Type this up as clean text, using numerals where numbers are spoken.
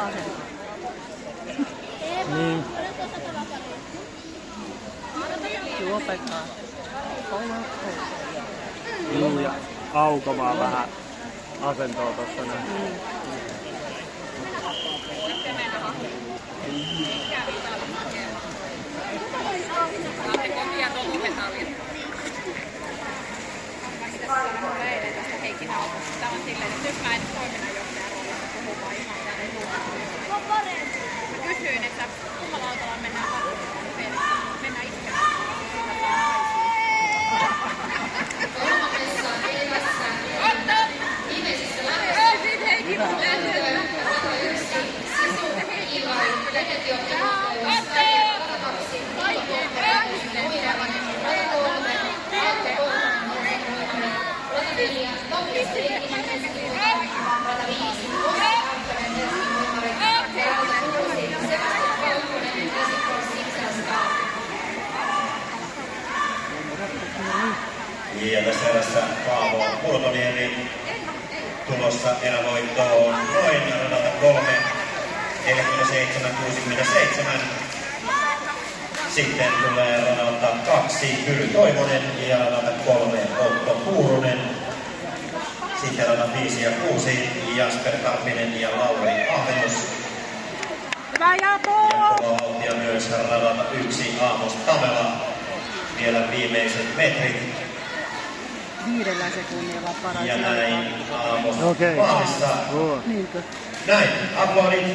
asento. Niin. Juopekaa. Juu, ja Auko vaan vähän asentoa tossa näin. Tämä on silleen, että nyt mä en toiminnanjohtajan roolissa puhu vaan ihan tänne luomaan. Mä kysyin, että kummalla autolla mennään katsomaan, mennään iskemään. Otto! Viimeisissä lähdöissä Heikki on lähdöllä. Ja tässä erässä Paavo Purtoniemi tulossa erävoittoon noin radalta 3:47.67. Sitten tulee radalta 2 Hyry Toivonen ja radalta 3 Otto Puurunen. Sitten radalta 5 ja 6 Jasper Karpinen ja Lauri Ahvenus. Hyvä Japo! Ja kova vauhtia myös radalta 1 Aamos Tamela. Vielä viimeiset metrit. 5 sekunnilla paras. Ja näin Aamos Okei. maalissa. Niinkö? Näin, aplodit.